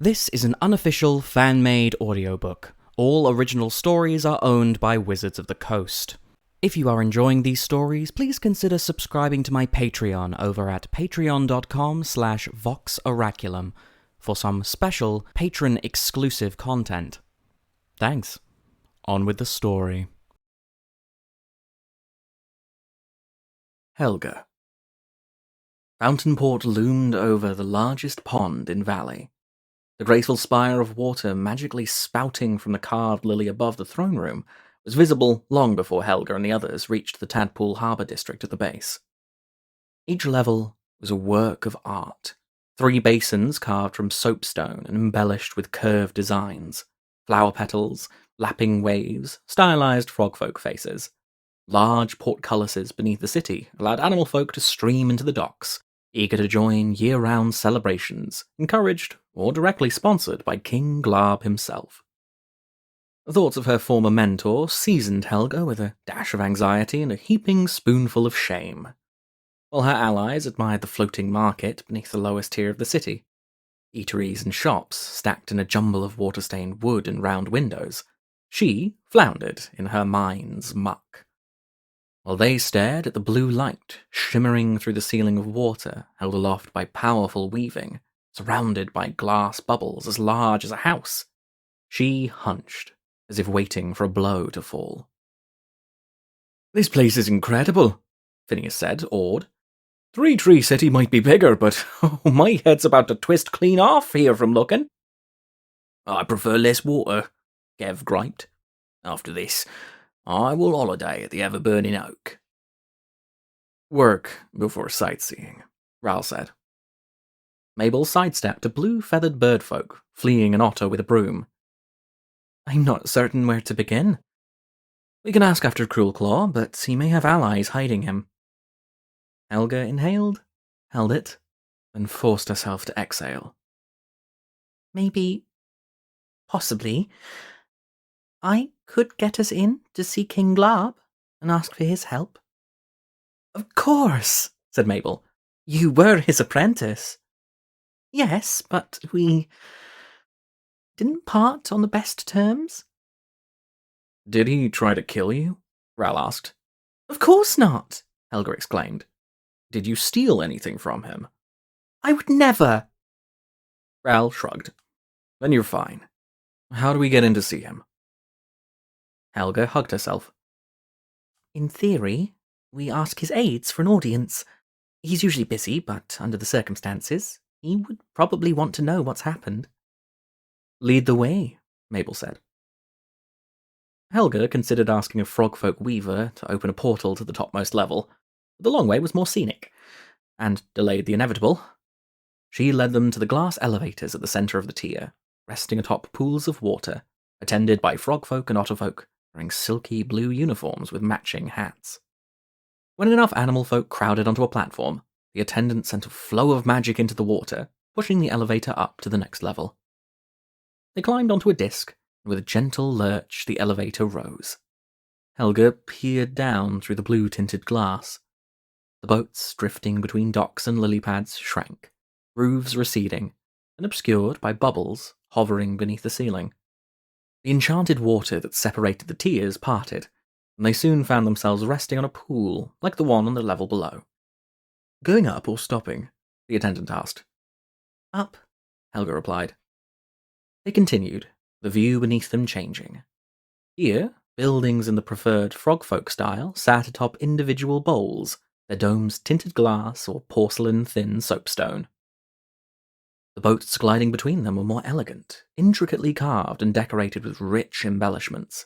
This is an unofficial, fan-made audiobook. All original stories are owned by Wizards of the Coast. If you are enjoying these stories, please consider subscribing to my Patreon over at patreon.com/voxoraculum for some special patron-exclusive content. Thanks. On with the story. Helga. Fountainport loomed over the largest pond in Valley. The graceful spire of water magically spouting from the carved lily above the throne room was visible long before Helga and the others reached the Tadpole Harbour district at the base. Each level was a work of art. 3 basins carved from soapstone and embellished with curved designs, flower petals, lapping waves, stylized frogfolk faces. Large portcullises beneath the city allowed animal folk to stream into the docks, eager to join year-round celebrations, encouraged or directly sponsored by King Glarb himself. The thoughts of her former mentor seasoned Helga with a dash of anxiety and a heaping spoonful of shame, while her allies admired the floating market beneath the lowest tier of the city. Eateries and shops stacked in a jumble of water-stained wood and round windows. She floundered in her mind's muck, while they stared at the blue light shimmering through the ceiling of water held aloft by powerful weaving, surrounded by glass bubbles as large as a house. She hunched, as if waiting for a blow to fall. "This place is incredible," Phineas said, awed. "Three Tree City might be bigger, but my head's about to twist clean off here from looking." "I prefer less water," Gev griped. "After this, I will holiday at the ever-burning oak." "Work before sightseeing," Ral said. Mabel sidestepped a blue-feathered birdfolk, fleeing an otter with a broom. "I'm not certain where to begin. We can ask after Cruelclaw, but he may have allies hiding him." Helga inhaled, held it, and forced herself to exhale. "Maybe, possibly, I could get us in to see King Glarb and ask for his help." "Of course," said Mabel. "You were his apprentice." "Yes, but we didn't part on the best terms." "Did he try to kill you?" Ral asked. "Of course not," Helga exclaimed. "Did you steal anything from him?" "I would never." Ral shrugged. "Then you're fine. How do we get in to see him?" Helga hugged herself. "In theory, we ask his aides for an audience. He's usually busy, but under the circumstances, he would probably want to know what's happened." "Lead the way," Mabel said. Helga considered asking a frogfolk weaver to open a portal to the topmost level, but the long way was more scenic, and delayed the inevitable. She led them to the glass elevators at the center of the tier, resting atop pools of water, attended by frogfolk and otterfolk wearing silky blue uniforms with matching hats. When enough animal folk crowded onto a platform, the attendant sent a flow of magic into the water, pushing the elevator up to the next level. They climbed onto a disc, and with a gentle lurch the elevator rose. Helga peered down through the blue-tinted glass. The boats drifting between docks and lily pads shrank, roofs receding, and obscured by bubbles hovering beneath the ceiling. The enchanted water that separated the tiers parted, and they soon found themselves resting on a pool like the one on the level below. "Going up or stopping?" the attendant asked. "Up," Helga replied. They continued, the view beneath them changing. Here, buildings in the preferred frogfolk style sat atop individual bowls, their domes tinted glass or porcelain-thin soapstone. The boats gliding between them were more elegant, intricately carved and decorated with rich embellishments.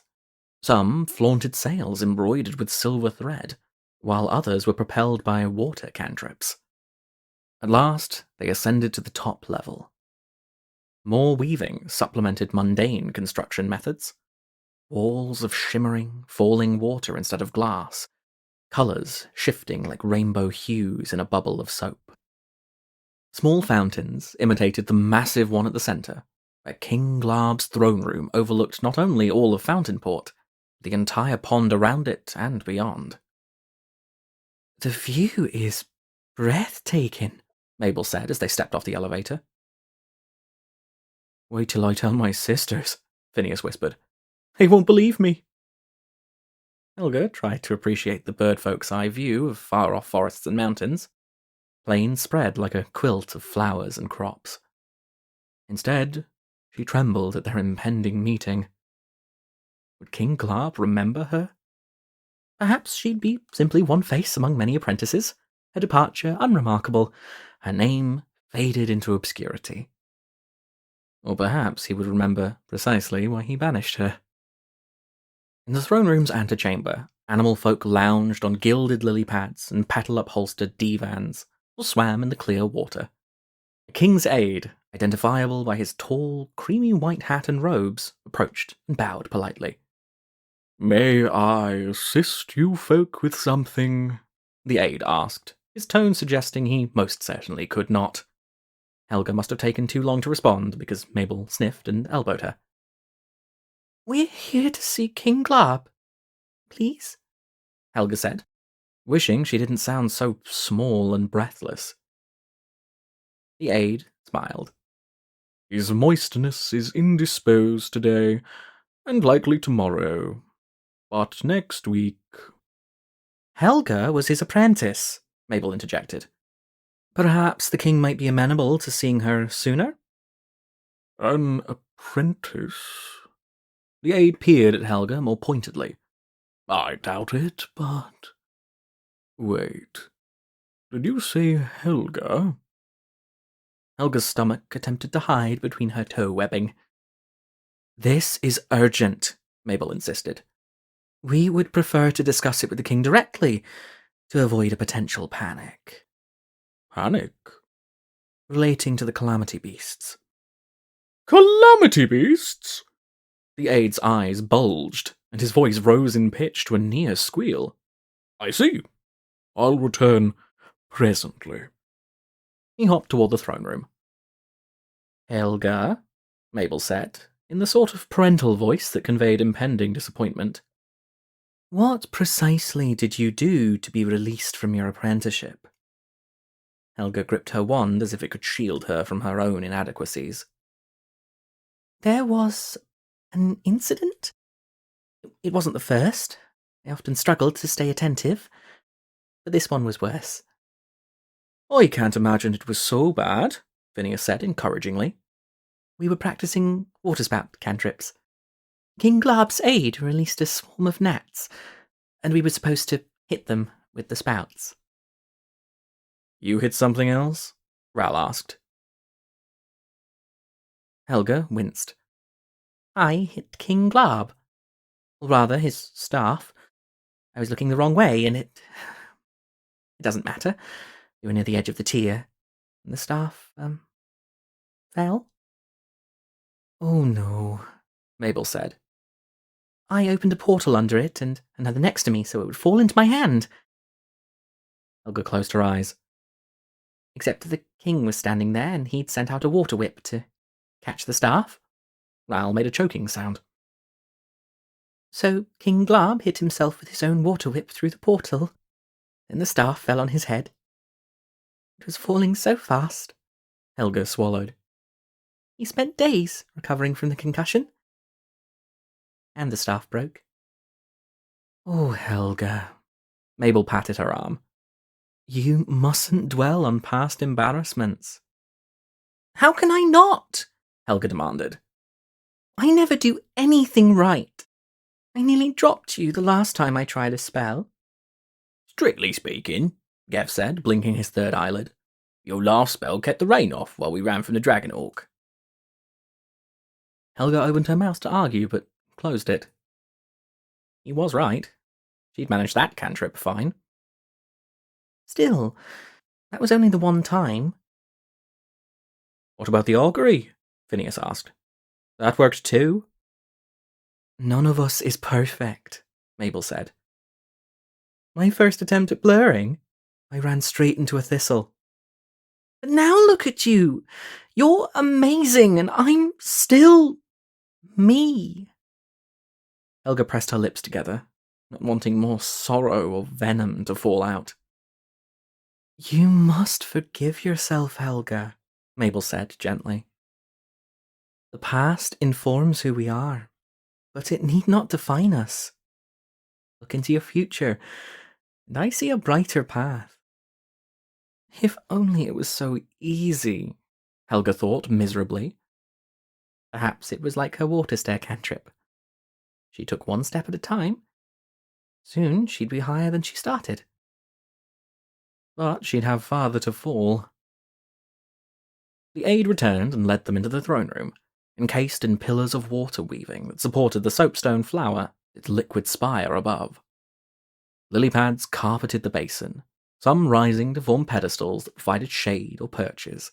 Some flaunted sails embroidered with silver thread, while others were propelled by water cantrips. At last, they ascended to the top level. More weaving supplemented mundane construction methods. Walls of shimmering, falling water instead of glass, colors shifting like rainbow hues in a bubble of soap. Small fountains imitated the massive one at the center, where King Glarb's throne room overlooked not only all of Fountainport, but the entire pond around it and beyond. "The view is breathtaking," Mabel said as they stepped off the elevator. Wait till I tell my sisters, Phineas whispered. They won't believe me. Helga tried to appreciate the birdfolk's eye view of far-off forests and mountains, plains spread like a quilt of flowers and crops. Instead, she trembled at their impending meeting. Would King Glarb remember her? Perhaps she'd be simply one face among many apprentices, her departure unremarkable, her name faded into obscurity. Or perhaps he would remember precisely why he banished her. In the throne room's antechamber, animal folk lounged on gilded lily pads and petal-upholstered divans, or swam in the clear water. The king's aide, identifiable by his tall, creamy white hat and robes, approached and bowed politely. "May I assist you folk with something?" the aide asked, his tone suggesting he most certainly could not. Helga must have taken too long to respond because Mabel sniffed and elbowed her. "We're here to see King Glarb, please," Helga said, wishing she didn't sound so small and breathless. The aide smiled. "His moistness is indisposed today, and likely tomorrow. But next week—" "Helga was his apprentice," Mabel interjected. "Perhaps the king might be amenable to seeing her sooner?" "An apprentice?" The aide peered at Helga more pointedly. "I doubt it, but—" "Wait. Did you say Helga?" Helga's stomach attempted to hide between her toe webbing. "This is urgent," Mabel insisted. "We would prefer to discuss it with the king directly, to avoid a potential panic." "Panic?" "Relating to the calamity beasts." "Calamity beasts?" The aide's eyes bulged, and his voice rose in pitch to a near squeal. "I see. I'll return presently." He hopped toward the throne room. "Helga," Mabel said, in the sort of parental voice that conveyed impending disappointment. "What precisely did you do to be released from your apprenticeship?" Helga gripped her wand as if it could shield her from her own inadequacies. "There was an incident. It wasn't the first. I often struggled to stay attentive, but this one was worse." "I can't imagine it was so bad," Phineas said encouragingly. "We were practicing waterspout cantrips. King Glarb's aide released a swarm of gnats, and we were supposed to hit them with the spouts." "You hit something else?" Ral asked. Helga winced. "I hit King Glarb. Or rather, his staff. I was looking the wrong way, and it doesn't matter. We were near the edge of the tier, and the staff, fell." "Oh no," Mabel said. "I opened a portal under it and another next to me so it would fall into my hand." Helga closed her eyes. "Except the king was standing there, and he'd sent out a water whip to catch the staff." Ral made a choking sound. "So King Glarb hit himself with his own water whip through the portal. Then the staff fell on his head. It was falling so fast." Helga swallowed. "He spent days recovering from the concussion. And the staff broke." "Oh, Helga." Mabel patted her arm. "You mustn't dwell on past embarrassments." "How can I not?" Helga demanded. "I never do anything right. I nearly dropped you the last time I tried a spell." "Strictly speaking," Gev said, blinking his third eyelid, "your last spell kept the rain off while we ran from the Dragonhawk." Helga opened her mouth to argue, but closed it. He was right. She'd managed that cantrip fine. "Still, that was only the one time." "What about the augury?" Phineas asked. "That worked too?" "None of us is perfect," Mabel said. "My first attempt at blurring, I ran straight into a thistle." "But now look at you! You're amazing, and I'm still me." Helga pressed her lips together, not wanting more sorrow or venom to fall out. "You must forgive yourself, Helga," Mabel said gently. The past informs who we are, but it need not define us. Look into your future, and I see a brighter path. If only it was so easy, Helga thought miserably. Perhaps it was like her water stair cantrip. She took one step at a time. Soon she'd be higher than she started. But she'd have farther to fall. The aide returned and led them into the throne room, encased in pillars of water weaving that supported the soapstone flower, its liquid spire above. Lily pads carpeted the basin, some rising to form pedestals that provided shade or perches.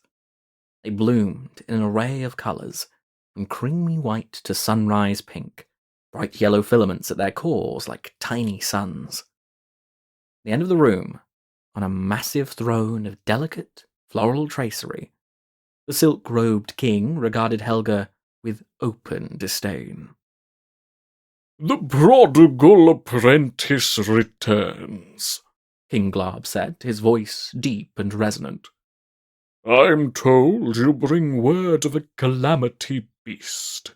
They bloomed in an array of colours, from creamy white to sunrise pink, bright yellow filaments at their cores like tiny suns. At the end of the room, on a massive throne of delicate, floral tracery, the silk-robed king regarded Helga with open disdain. "The prodigal apprentice returns," King Glarb said, his voice deep and resonant. "I'm told you bring word of a calamity beast."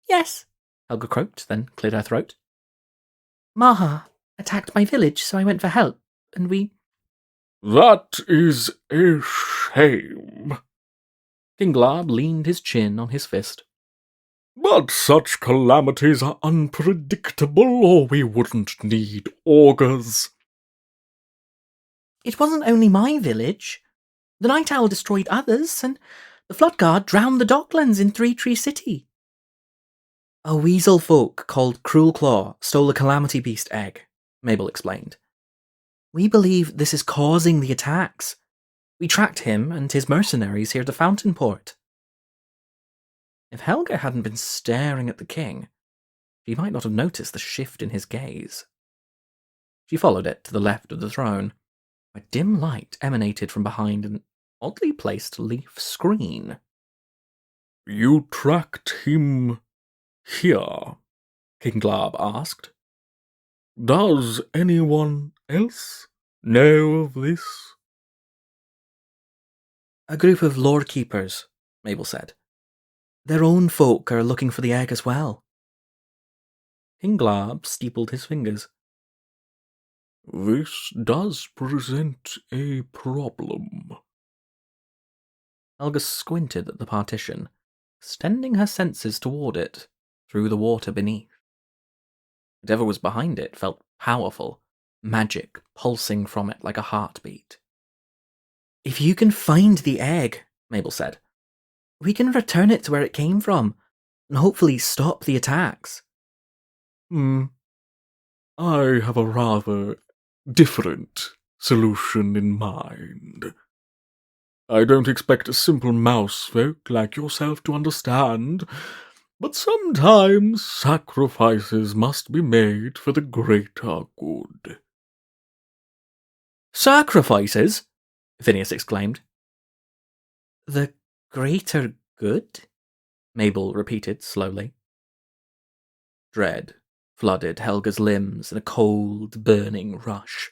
Yes, Helga croaked, then cleared her throat. Maha attacked my village, so I went for help, and we... "That is a shame." King Glarb leaned his chin on his fist. "But such calamities are unpredictable, or we wouldn't need augurs." It wasn't only my village. The Night Owl destroyed others, and the Flood Guard drowned the Docklands in Three Tree City. A weasel folk called Cruelclaw stole a Calamity Beast egg, Mabel explained. We believe this is causing the attacks. We tracked him and his mercenaries here to Fountainport. If Helga hadn't been staring at the king, she might not have noticed the shift in his gaze. She followed it to the left of the throne, where dim light emanated from behind an oddly placed leaf screen. "You tracked him here?" King Glarb asked. "Does anyone else know of this?" A group of lore keepers, Mabel said. Their own folk are looking for the egg as well. King Glarb steepled his fingers. "This does present a problem." Helga squinted at the partition, extending her senses toward it, through the water beneath. Whatever was behind it felt powerful, magic pulsing from it like a heartbeat. If you can find the egg, Mabel said, we can return it to where it came from, and hopefully stop the attacks. I have a rather different solution in mind. I don't expect a simple mouse folk like yourself to understand, but sometimes sacrifices must be made for the greater good." Sacrifices? Phineas exclaimed. The greater good? Mabel repeated slowly. Dread flooded Helga's limbs in a cold, burning rush.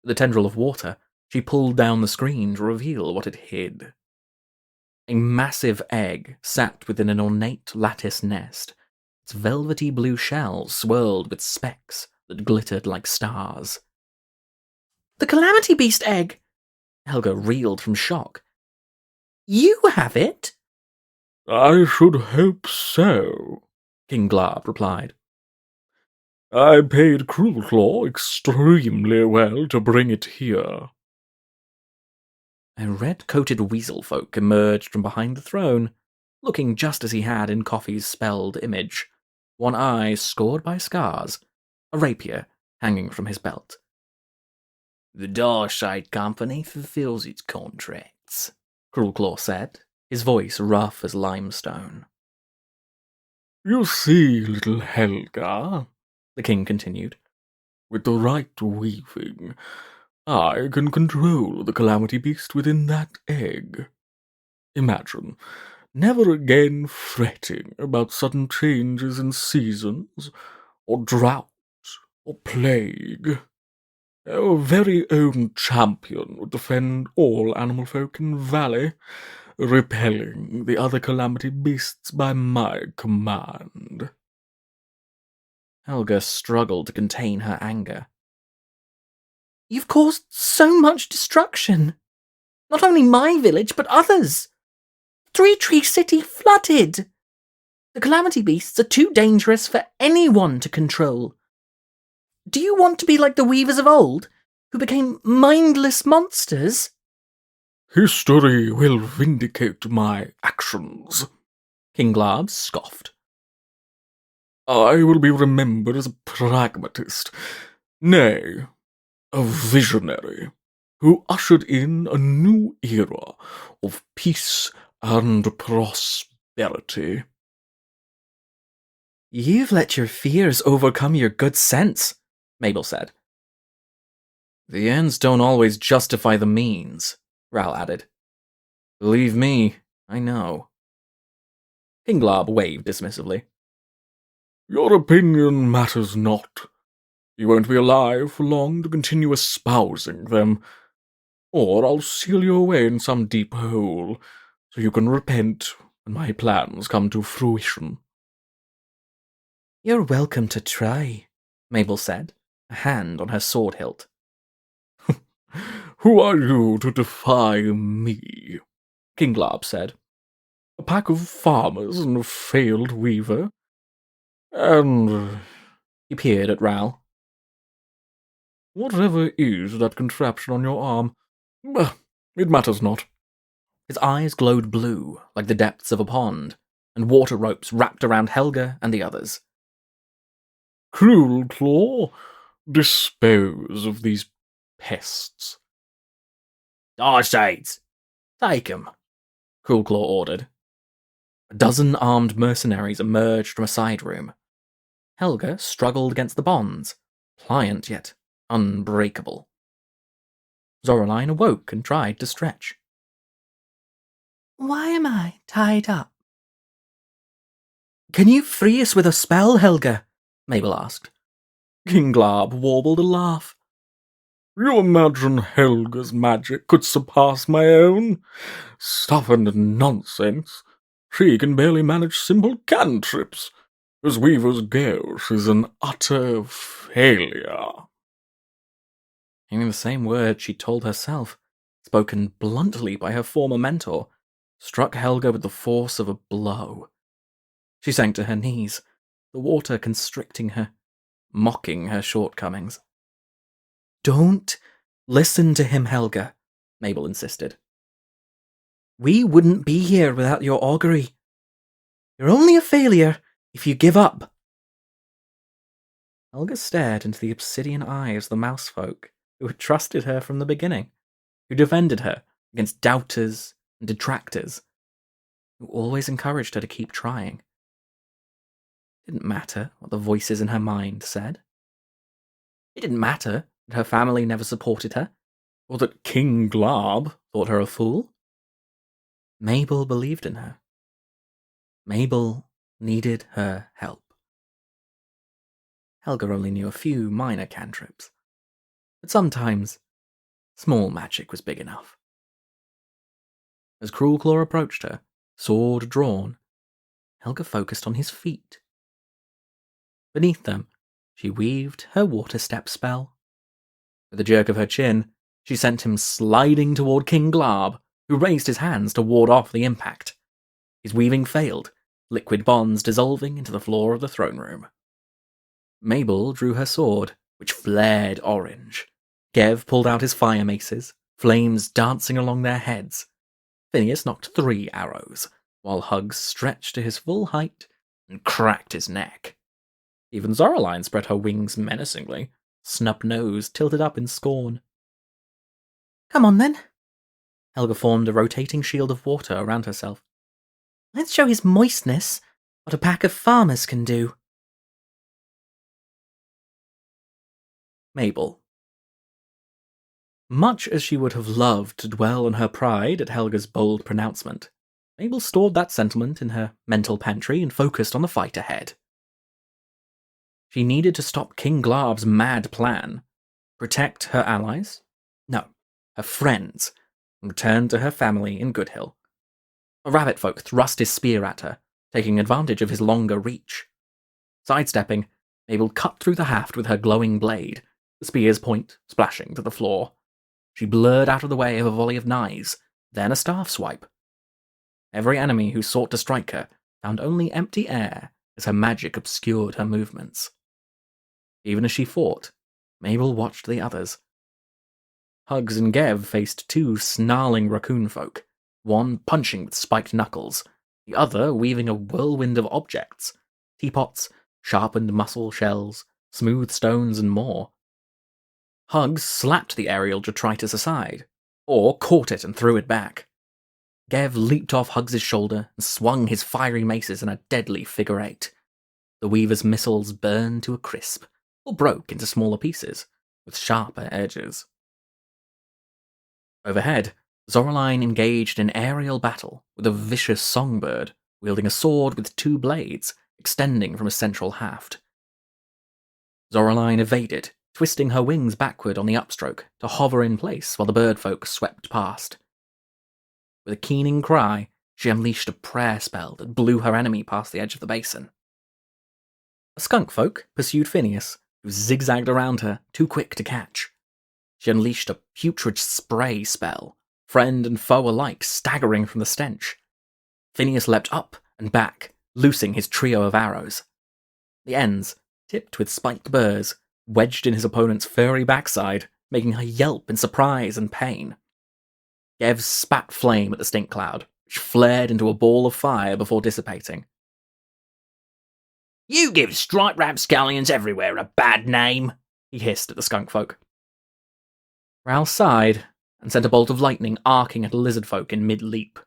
With a tendril of water, she pulled down the screen to reveal what it hid. A massive egg sat within an ornate lattice nest, its velvety blue shell swirled with specks that glittered like stars. The Calamity Beast egg! Helga reeled from shock. You have it? "I should hope so," King Glarb replied. "I paid Cruelclaw extremely well to bring it here." A red-coated weasel folk emerged from behind the throne, looking just as he had in Coffee's spelled image, one eye scored by scars, a rapier hanging from his belt. The Darside Company fulfills its contracts, Cruelclaw said, his voice rough as limestone. "You see, little Helga," the king continued, "with the right weaving, I can control the Calamity Beast within that egg. Imagine never again fretting about sudden changes in seasons, or drought, or plague. Our very own champion would defend all animal folk in the valley, repelling the other calamity beasts by my command. Helga struggled to contain her anger. You've caused so much destruction. Not only my village, but others. Three Tree City flooded. The calamity beasts are too dangerous for anyone to control. Do you want to be like the weavers of old, who became mindless monsters? History will vindicate my actions, King Glarb scoffed. I will be remembered as a pragmatist, nay, a visionary, who ushered in a new era of peace and prosperity. You've let your fears overcome your good sense, Mabel said. The ends don't always justify the means, Ral added. Believe me, I know. King Glarb waved dismissively. Your opinion matters not. You won't be alive for long to continue espousing them, or I'll seal you away in some deep hole, so you can repent when my plans come to fruition. You're welcome to try, Mabel said, a hand on her sword hilt. Who are you to defy me? King Glarb said. A pack of farmers and a failed weaver? And he peered at Ral. Whatever is that contraption on your arm, it matters not. His eyes glowed blue, like the depths of a pond, and water ropes wrapped around Helga and the others. Cruelclaw, dispose of these pests. Darshades, take 'em, Cruelclaw ordered. A dozen armed mercenaries emerged from a side room. Helga struggled against the bonds, pliant yet unbreakable. Zoraline awoke and tried to stretch. Why am I tied up? Can you free us with a spell, Helga? Mabel asked. King Glarb warbled a laugh. You imagine Helga's magic could surpass my own? Stuff and nonsense. She can barely manage simple cantrips. As weavers go, she's an utter failure. Hearing the same words she told herself, spoken bluntly by her former mentor, struck Helga with the force of a blow. She sank to her knees, the water constricting her, mocking her shortcomings. Don't listen to him, Helga, Mabel insisted. We wouldn't be here without your augury. You're only a failure if you give up. Helga stared into the obsidian eyes of the mousefolk who had trusted her from the beginning, who defended her against doubters and detractors, who always encouraged her to keep trying. It didn't matter what the voices in her mind said. It didn't matter that her family never supported her, or that King Glarb thought her a fool. Mabel believed in her. Mabel needed her help. Helga only knew a few minor cantrips, but sometimes small magic was big enough. As Cruelclaw approached her, sword drawn, Helga focused on his feet. Beneath them, she weaved her water step spell. With a jerk of her chin, she sent him sliding toward King Glarb, who raised his hands to ward off the impact. His weaving failed, liquid bonds dissolving into the floor of the throne room. Mabel drew her sword, which flared orange. Gev pulled out his fire maces, flames dancing along their heads. Phineas knocked 3 arrows, while Hugs stretched to his full height and cracked his neck. Even Zoraline spread her wings menacingly, snub nose tilted up in scorn. Come on, then. Helga formed a rotating shield of water around herself. Let's show his moistness what a pack of farmers can do. Mabel. Much as she would have loved to dwell on her pride at Helga's bold pronouncement, Mabel stored that sentiment in her mental pantry and focused on the fight ahead. She needed to stop King Glarb's mad plan, protect her allies, no, her friends, and return to her family in Goodhill. A rabbit folk thrust his spear at her, taking advantage of his longer reach. Sidestepping, Mabel cut through the haft with her glowing blade, the spear's point splashing to the floor. She blurred out of the way of a volley of knives, then a staff swipe. Every enemy who sought to strike her found only empty air as her magic obscured her movements. Even as she fought, Mabel watched the others. Hugs and Gev faced two snarling raccoon folk, one punching with spiked knuckles, the other weaving a whirlwind of objects, teapots, sharpened mussel shells, smooth stones, and more. Hugs slapped the aerial detritus aside, or caught it and threw it back. Gev leaped off Hugs' shoulder and swung his fiery maces in a deadly figure eight. The weaver's missiles burned to a crisp, or broke into smaller pieces, with sharper edges. Overhead, Zoraline engaged in aerial battle with a vicious songbird, wielding a sword with two blades, extending from a central haft. Zoraline evaded, twisting her wings backward on the upstroke to hover in place while the birdfolk swept past. With a keening cry, she unleashed a prayer spell that blew her enemy past the edge of the basin. A skunk folk pursued Phineas, who zigzagged around her, too quick to catch. She unleashed a putrid spray spell, friend and foe alike staggering from the stench. Phineas leapt up and back, loosing his trio of arrows. The ends, tipped with spiked burrs, wedged in his opponent's furry backside, making her yelp in surprise and pain. Gev spat flame at the stink cloud, which flared into a ball of fire before dissipating. "You give striped rapscallions everywhere a bad name," he hissed at the skunk folk. Ral sighed and sent a bolt of lightning arcing at a lizard folk in mid-leap.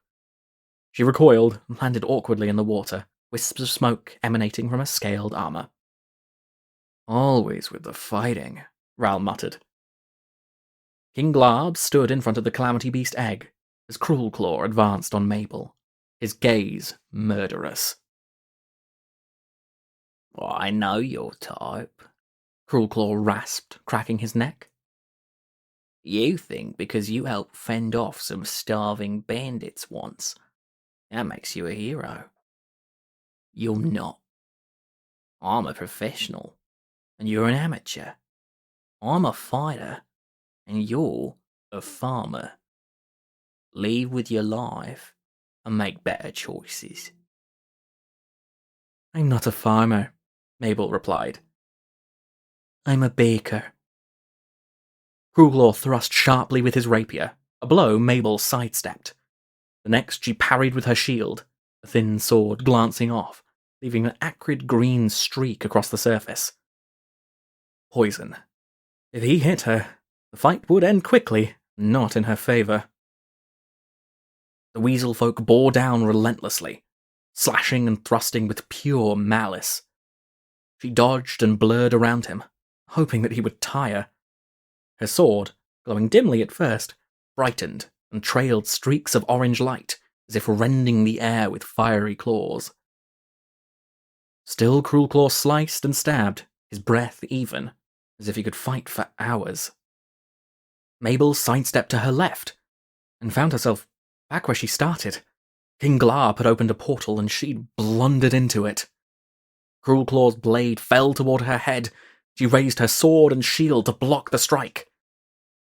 She recoiled and landed awkwardly in the water, wisps of smoke emanating from her scaled armor. "Always with the fighting," Ral muttered. King Glarb stood in front of the Calamity Beast egg as Cruelclaw advanced on Mabel, his gaze murderous. "I know your type," Cruelclaw rasped, cracking his neck. "You think because you helped fend off some starving bandits once, that makes you a hero. You're not. I'm a professional, and you're an amateur. I'm a fighter, and you're a farmer. Leave with your life and make better choices." "I'm not a farmer," Mabel replied. "I'm a baker." Cruelclaw thrust sharply with his rapier, a blow Mabel sidestepped. The next she parried with her shield, the thin sword glancing off, leaving an acrid green streak across the surface. Poison. If he hit her, the fight would end quickly, not in her favor. The weasel folk bore down relentlessly, slashing and thrusting with pure malice. She dodged and blurred around him, hoping that he would tire. Her sword, glowing dimly at first, brightened and trailed streaks of orange light as if rending the air with fiery claws. Still Cruelclaw sliced and stabbed, his breath even, as if he could fight for hours. Mabel sidestepped to her left and found herself back where she started. King Glarb had opened a portal and she'd blundered into it. Cruelclaw's blade fell toward her head. She raised her sword and shield to block the strike.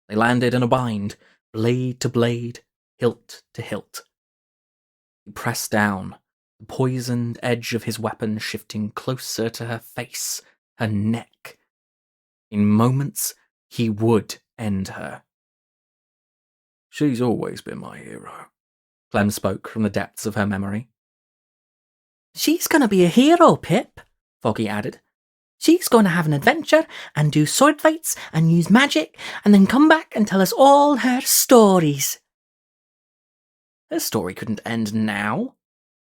They landed in a bind, blade to blade, hilt to hilt. He pressed down, the poisoned edge of his weapon shifting closer to her face, her neck. In moments, he would end her. "She's always been my hero," Clem spoke from the depths of her memory. "She's gonna be a hero, Pip," Foggy added. "She's gonna have an adventure and do sword fights and use magic and then come back and tell us all her stories." Her story couldn't end now.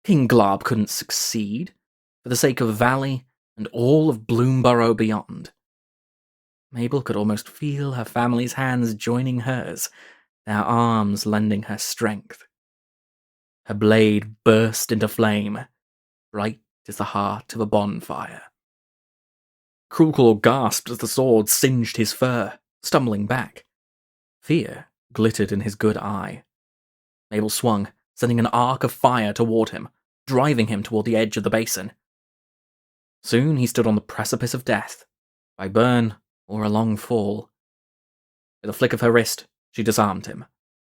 King Glarb couldn't succeed, for the sake of Valley and all of Bloomburrow beyond. Mabel could almost feel her family's hands joining hers, their arms lending her strength. Her blade burst into flame, bright as the heart of a bonfire. Cruelclaw gasped as the sword singed his fur, stumbling back. Fear glittered in his good eye. Mabel swung, sending an arc of fire toward him, driving him toward the edge of the basin. Soon he stood on the precipice of death, by burn or a long fall. With a flick of her wrist, she disarmed him,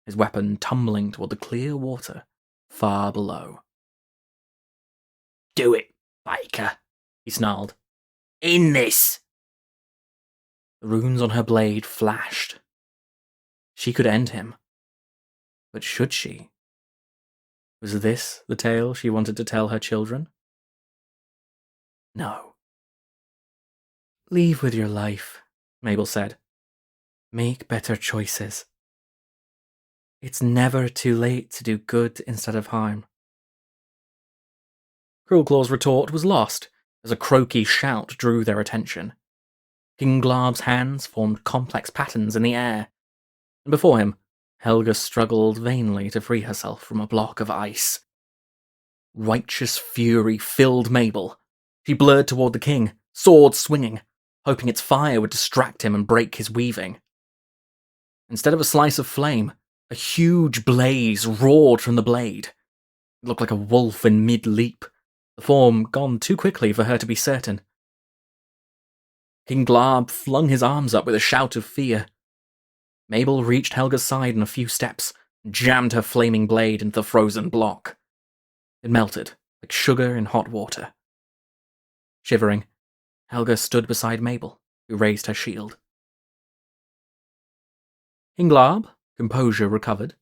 his weapon tumbling toward the clear water far below. "Do it, Baker," he snarled. "In this!" The runes on her blade flashed. She could end him. But should she? Was this the tale she wanted to tell her children? No. Leave with your life, Mabel said. Make better choices. It's never too late to do good instead of harm. Cruelclaw's retort was lost as a croaky shout drew their attention. King Glarb's hands formed complex patterns in the air, and before him, Helga struggled vainly to free herself from a block of ice. Righteous fury filled Mabel. She blurred toward the king, sword swinging, hoping its fire would distract him and break his weaving. Instead of a slice of flame, a huge blaze roared from the blade. It looked like a wolf in mid-leap, the form gone too quickly for her to be certain. King Glarb flung his arms up with a shout of fear. Mabel reached Helga's side in a few steps and jammed her flaming blade into the frozen block. It melted, like sugar in hot water. Shivering, Helga stood beside Mabel, who raised her shield. King Glarb, composure recovered,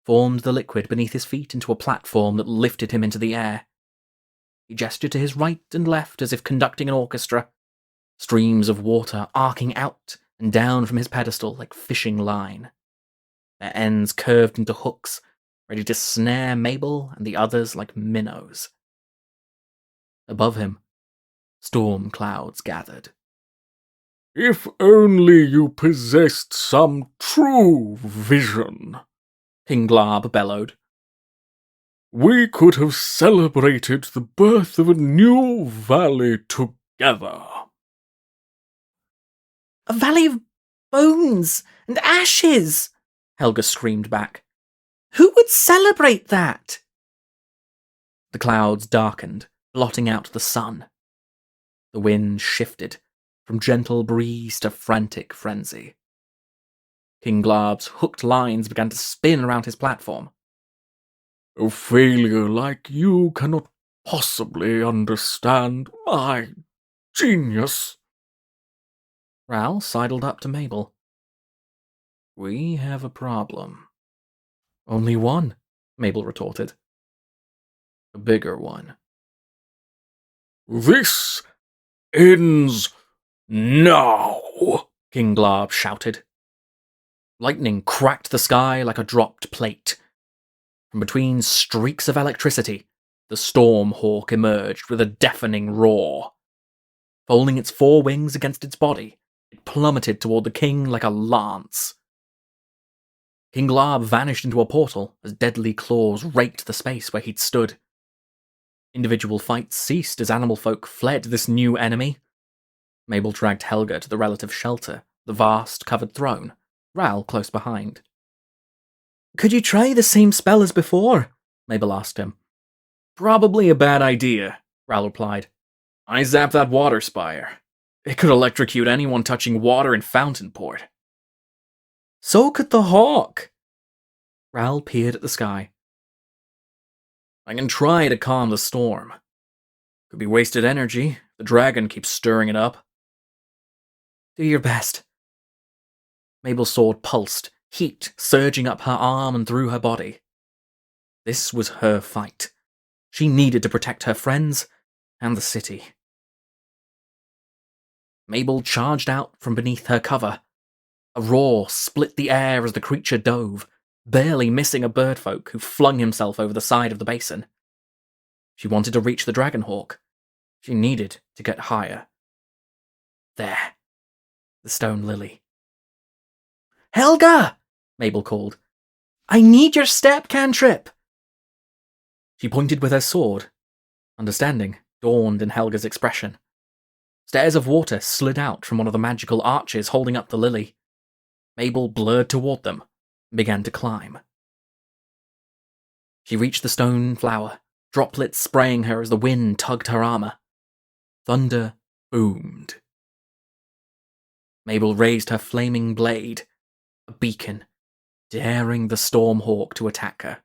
formed the liquid beneath his feet into a platform that lifted him into the air. He gestured to his right and left as if conducting an orchestra, streams of water arcing out and down from his pedestal like fishing line. Their ends curved into hooks, ready to snare Mabel and the others like minnows. Above him, storm clouds gathered. If only you possessed some true vision, King Glarb bellowed. We could have celebrated the birth of a new valley together. A valley of bones and ashes, Helga screamed back. Who would celebrate that? The clouds darkened, blotting out the sun. The wind shifted, from gentle breeze to frantic frenzy. King Glarb's hooked lines began to spin around his platform. A failure like you cannot possibly understand my genius. Ral sidled up to Mabel. We have a problem. Only one, Mabel retorted. A bigger one. This ends now, King Glarb shouted. Lightning cracked the sky like a dropped plate. From between streaks of electricity, the storm hawk emerged with a deafening roar. Folding its four wings against its body, it plummeted toward the king like a lance. King Glarb vanished into a portal as deadly claws raked the space where he'd stood. Individual fights ceased as animal folk fled this new enemy. Mabel dragged Helga to the relative shelter, the vast covered throne, Ral close behind. Could you try the same spell as before? Mabel asked him. Probably a bad idea, Ral replied. I zapped that water spire. It could electrocute anyone touching water in Fountainport. So could the hawk. Ral peered at the sky. I can try to calm the storm. Could be wasted energy. The dragon keeps stirring it up. Do your best. Mabel's sword pulsed, heat surging up her arm and through her body. This was her fight. She needed to protect her friends and the city. Mabel charged out from beneath her cover. A roar split the air as the creature dove, barely missing a birdfolk who flung himself over the side of the basin. She wanted to reach the dragonhawk. She needed to get higher. There. The stone lily. Helga! Mabel called. I need your step cantrip! She pointed with her sword. Understanding dawned in Helga's expression. Stairs of water slid out from one of the magical arches holding up the lily. Mabel blurred toward them and began to climb. She reached the stone flower, droplets spraying her as the wind tugged her armor. Thunder boomed. Mabel raised her flaming blade, a beacon, daring the Stormhawk to attack her.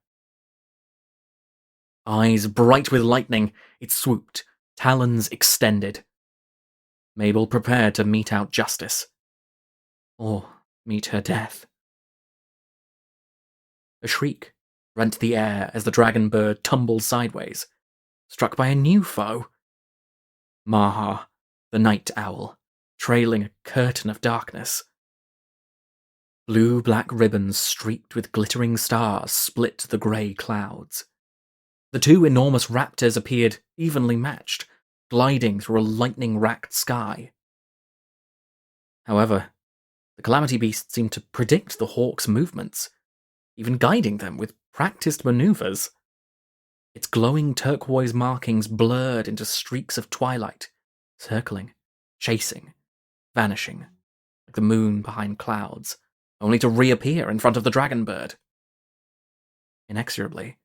Eyes bright with lightning, it swooped, talons extended. Mabel prepared to mete out justice. Or meet her death. A shriek rent the air as the dragon bird tumbled sideways, struck by a new foe. Maha, the night owl, trailing a curtain of darkness. Blue-black ribbons streaked with glittering stars split the grey clouds. The two enormous raptors appeared evenly matched, gliding through a lightning-racked sky. However, the Calamity Beast seemed to predict the hawk's movements, even guiding them with practiced maneuvers. Its glowing turquoise markings blurred into streaks of twilight, circling, chasing, vanishing, like the moon behind clouds, only to reappear in front of the dragon bird. Inexorably,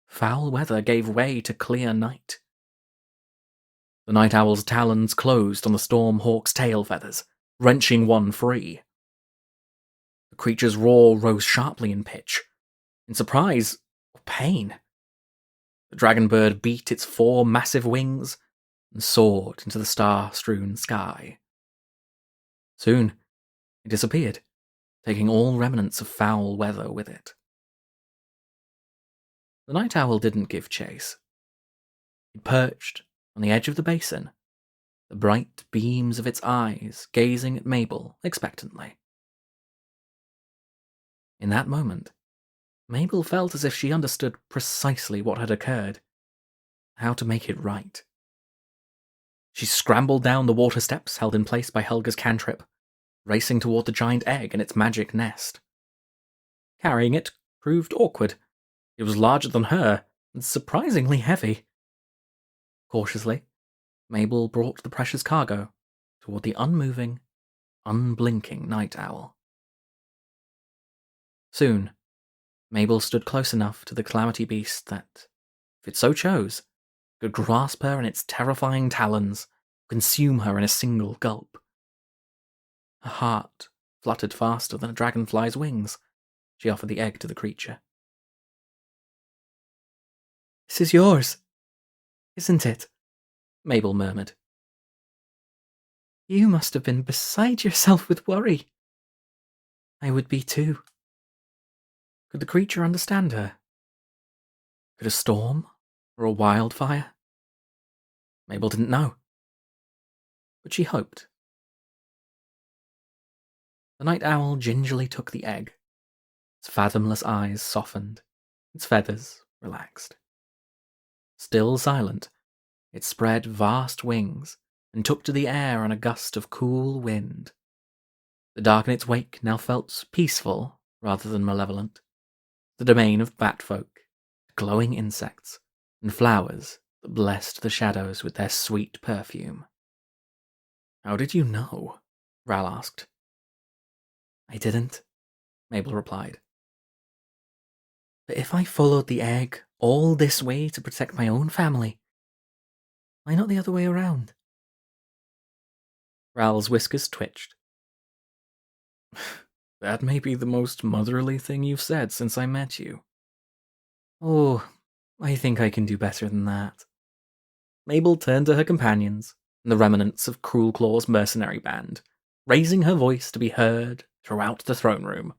foul weather gave way to clear night. The night owl's talons closed on the storm hawk's tail feathers, wrenching one free. The creature's roar rose sharply in pitch, in surprise or pain. The dragon bird beat its 4 massive wings and soared into the star-strewn sky. Soon, it disappeared, taking all remnants of foul weather with it. The night owl didn't give chase. It perched on the edge of the basin, the bright beams of its eyes gazing at Mabel expectantly. In that moment, Mabel felt as if she understood precisely what had occurred, how to make it right. She scrambled down the water steps held in place by Helga's cantrip, racing toward the giant egg in its magic nest. Carrying it proved awkward. It was larger than her and surprisingly heavy. Cautiously, Mabel brought the precious cargo toward the unmoving, unblinking night owl. Soon, Mabel stood close enough to the Calamity Beast that, if it so chose, could grasp her in its terrifying talons, consume her in a single gulp. Her heart fluttered faster than a dragonfly's wings. She offered the egg to the creature. "This is yours, isn't it?" Mabel murmured. "You must have been beside yourself with worry. I would be too." Could the creature understand her? Could a storm or a wildfire? Mabel didn't know. But she hoped. The night owl gingerly took the egg. Its fathomless eyes softened, its feathers relaxed. Still silent, it spread vast wings and took to the air on a gust of cool wind. The dark in its wake now felt peaceful rather than malevolent. The domain of batfolk, glowing insects, and flowers that blessed the shadows with their sweet perfume. "How did you know?" Ral asked. "I didn't," Mabel replied. "But if I followed the egg all this way to protect my own family, why not the other way around?" Ral's whiskers twitched. "That may be the most motherly thing you've said since I met you." "Oh, I think I can do better than that." Mabel turned to her companions and the remnants of Cruelclaw's mercenary band, raising her voice to be heard throughout the throne room.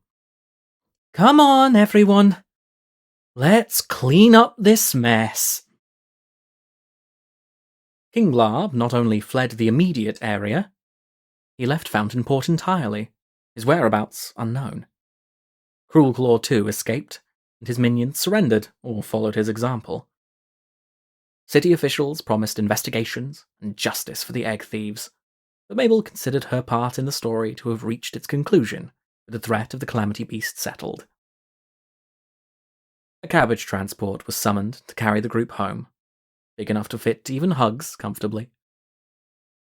"Come on, everyone. Let's clean up this mess." King Glarb not only fled the immediate area, he left Fountainport entirely, his whereabouts unknown. Cruelclaw too escaped, and his minions surrendered or followed his example. City officials promised investigations and justice for the egg thieves, but Mabel considered her part in the story to have reached its conclusion with the threat of the Calamity Beast settled. A cabbage transport was summoned to carry the group home, big enough to fit even Hugs comfortably.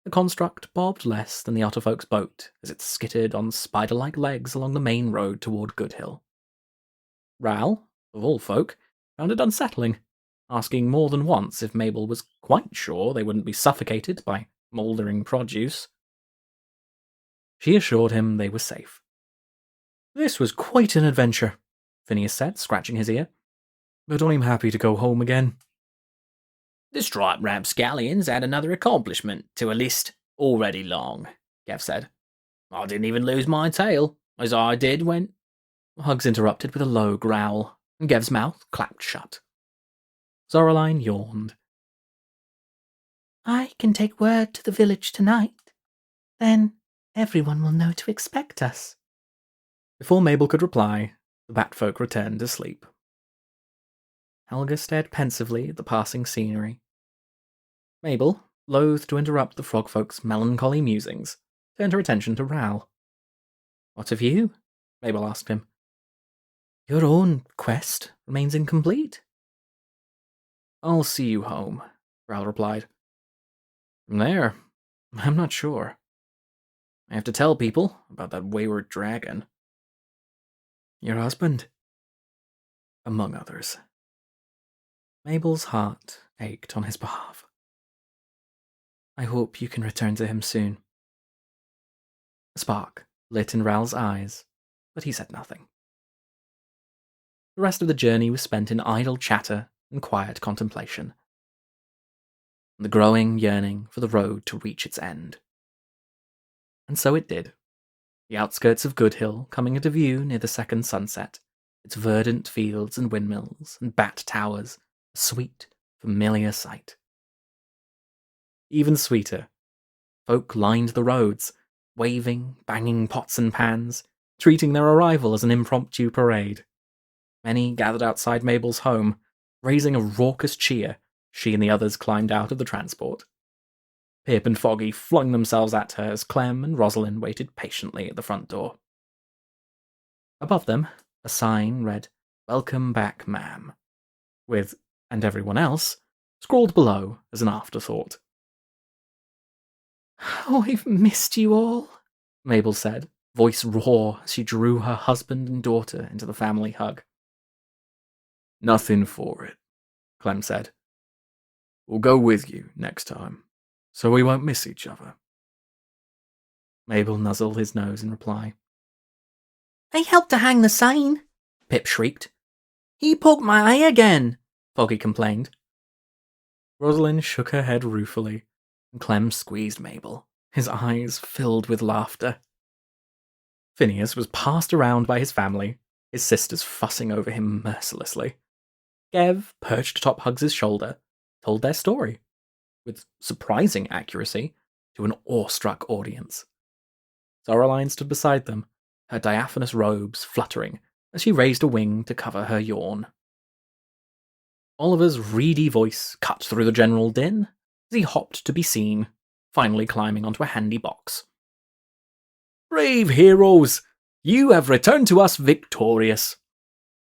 The construct bobbed less than the Otterfolk's boat as it skittered on spider-like legs along the main road toward Goodhill. Ral, of all folk, found it unsettling, asking more than once if Mabel was quite sure they wouldn't be suffocated by mouldering produce. She assured him they were safe. "This was quite an adventure," Phineas said, scratching his ear. "But I'm happy to go home again." "The striped rapscallions add another accomplishment to a list already long," Gav said. "I didn't even lose my tail, as I did when—" Hugs interrupted with a low growl, and Gev's mouth clapped shut. Zoraline yawned. "I can take word to the village tonight. Then everyone will know to expect us." Before Mabel could reply, the Batfolk returned to sleep. Helga stared pensively at the passing scenery. Mabel, loath to interrupt the frogfolk's melancholy musings, turned her attention to Ral. "What of you?" Mabel asked him. "Your own quest remains incomplete." "I'll see you home," Ral replied. "From there, I'm not sure. I have to tell people about that wayward dragon." "Your husband?" "Among others." Mabel's heart ached on his behalf. "I hope you can return to him soon." A spark lit in Ral's eyes, but he said nothing. The rest of the journey was spent in idle chatter and quiet contemplation. The growing yearning for the road to reach its end. And so it did. The outskirts of Goodhill coming into view near the second sunset, its verdant fields and windmills and bat towers, a sweet, familiar sight. Even sweeter, folk lined the roads, waving, banging pots and pans, treating their arrival as an impromptu parade. Many gathered outside Mabel's home, raising a raucous cheer. She and the others climbed out of the transport. Pip and Foggy flung themselves at her as Clem and Rosalind waited patiently at the front door. Above them, a sign read, "Welcome back, ma'am," with, "and everyone else," scrawled below as an afterthought. "Oh, I've missed you all," Mabel said, voice raw as she drew her husband and daughter into the family hug. "Nothing for it," Clem said. "We'll go with you next time, so we won't miss each other." Mabel nuzzled his nose in reply. "I helped to hang the sign," Pip shrieked. "He poked my eye again," Foggy complained. Rosalind shook her head ruefully, and Clem squeezed Mabel, his eyes filled with laughter. Phineas was passed around by his family, his sisters fussing over him mercilessly. Gev, perched atop Hugs's shoulder, told their story, with surprising accuracy, to an awestruck audience. Zoraline stood beside them, her diaphanous robes fluttering as she raised a wing to cover her yawn. Oliver's reedy voice cut through the general din as he hopped to be seen, finally climbing onto a handy box. "Brave heroes! You have returned to us victorious."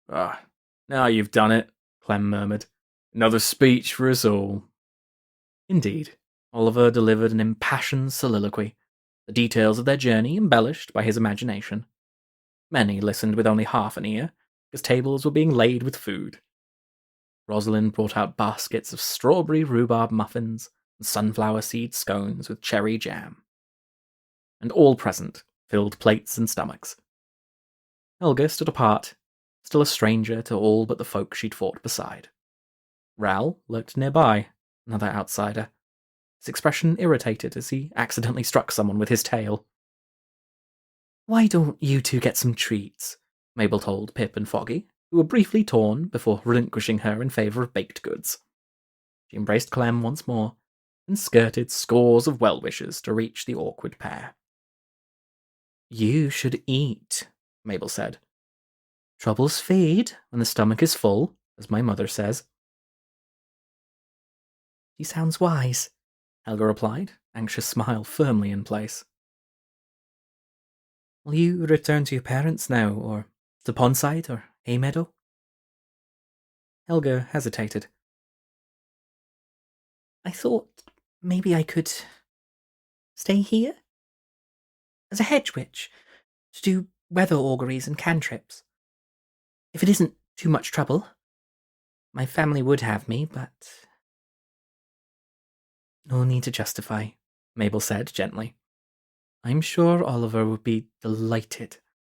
"Ah, now you've done it," Clem murmured. "Another speech for us all." Indeed, Oliver delivered an impassioned soliloquy, the details of their journey embellished by his imagination. Many listened with only half an ear, as tables were being laid with food. Rosalind brought out baskets of strawberry rhubarb muffins and sunflower seed scones with cherry jam. And all present filled plates and stomachs. Helga stood apart, still a stranger to all but the folk she'd fought beside. Ral lurked nearby, another outsider, his expression irritated as he accidentally struck someone with his tail. "Why don't you two get some treats?" Mabel told Pip and Foggy, who were briefly torn before relinquishing her in favour of baked goods. She embraced Clem once more, and skirted scores of well-wishers to reach the awkward pair. "You should eat," Mabel said. "Troubles fade when the stomach is full, as my mother says." "She sounds wise," Helga replied, anxious smile firmly in place. "Will you return to your parents now, or to Pondside or Haymeadow?" Helga hesitated. "I thought maybe I could stay here? As a hedge witch, to do weather auguries and cantrips. If it isn't too much trouble." My family would have me, but... No need to justify, Mabel said gently. I'm sure Oliver would be delighted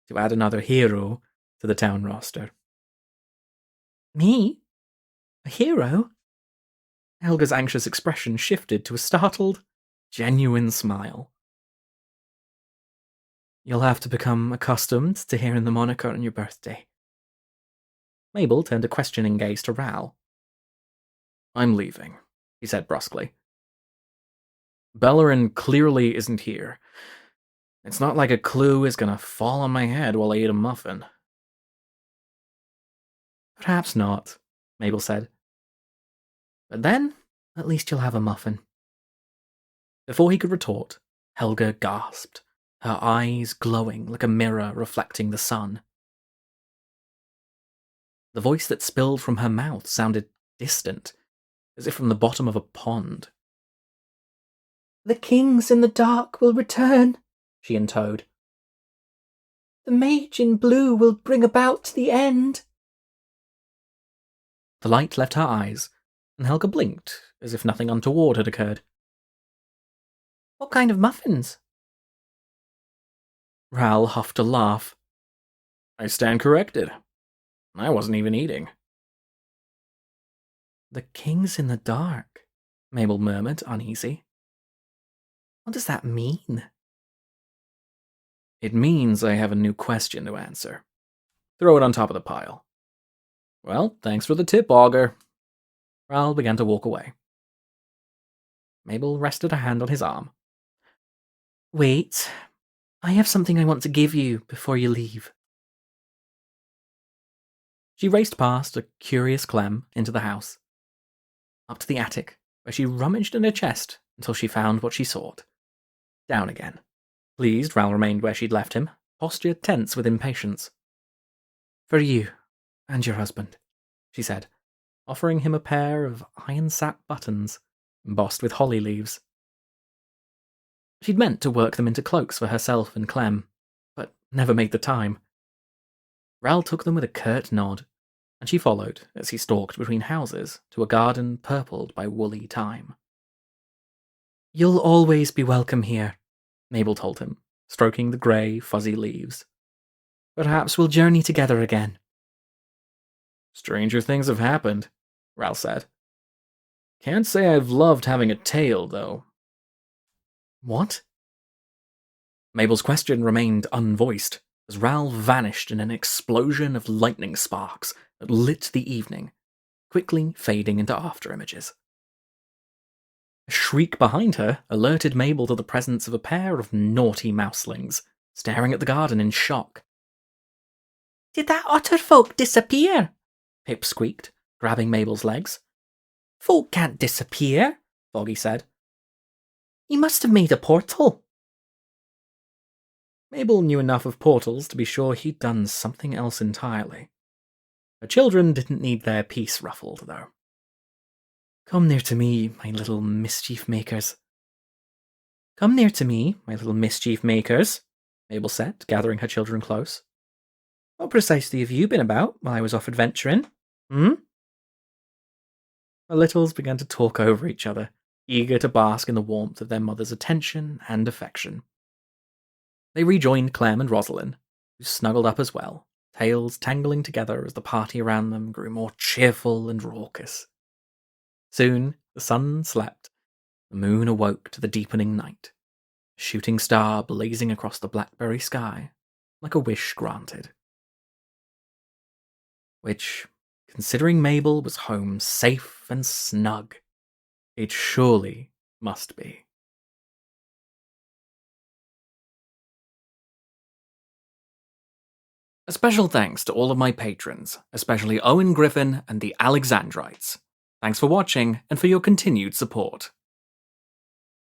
to add another hero to the town roster. Me? A hero? Helga's anxious expression shifted to a startled, genuine smile. You'll have to become accustomed to hearing the moniker on your birthday. Mabel turned a questioning gaze to Ral. I'm leaving, he said brusquely. Bellerin clearly isn't here. It's not like a clue is gonna fall on my head while I eat a muffin. Perhaps not, Mabel said. But then, at least you'll have a muffin. Before he could retort, Helga gasped, her eyes glowing like a mirror reflecting the sun. The voice that spilled from her mouth sounded distant, as if from the bottom of a pond. The kings in the dark will return, she intoned. The mage in blue will bring about the end. The light left her eyes, and Helga blinked, as if nothing untoward had occurred. What kind of muffins? Ral huffed a laugh. I stand corrected. I wasn't even eating. The kings in the dark, Mabel murmured, uneasy. What does that mean? It means I have a new question to answer. Throw it on top of the pile. Well, thanks for the tip, Augur. Ral began to walk away. Mabel rested her hand on his arm. Wait, I have something I want to give you before you leave. She raced past a curious Clem into the house, up to the attic, where she rummaged in her chest until she found what she sought. Down again. Pleased, Ral remained where she'd left him, posture tense with impatience. For you and your husband, she said, offering him a pair of iron-sap buttons embossed with holly leaves. She'd meant to work them into cloaks for herself and Clem, but never made the time. Ral took them with a curt nod, and she followed as he stalked between houses to a garden purpled by woolly thyme. You'll always be welcome here, Mabel told him, stroking the grey, fuzzy leaves. Perhaps we'll journey together again. Stranger things have happened, Ral said. Can't say I've loved having a tail, though. What? Mabel's question remained unvoiced, as Ral vanished in an explosion of lightning sparks that lit the evening, quickly fading into afterimages. A shriek behind her alerted Mabel to the presence of a pair of naughty mouselings, staring at the garden in shock. Did that otter folk disappear? Pip squeaked, grabbing Mabel's legs. Folk can't disappear, Foggy said. You must have made a portal. Mabel knew enough of portals to be sure he'd done something else entirely. Her children didn't need their peace ruffled, though. Come near to me, my little mischief makers. Come near to me, my little mischief makers, Mabel said, gathering her children close. What precisely have you been about while I was off adventuring? The littles began to talk over each other, eager to bask in the warmth of their mother's attention and affection. They rejoined Clem and Rosalind, who snuggled up as well, tails tangling together as the party around them grew more cheerful and raucous. Soon the sun slept, the moon awoke to the deepening night, a shooting star blazing across the blackberry sky like a wish granted. Which, considering Mabel was home safe and snug, it surely must be. A special thanks to all of my patrons, especially Owen Griffin and the Alexandrites. Thanks for watching and for your continued support.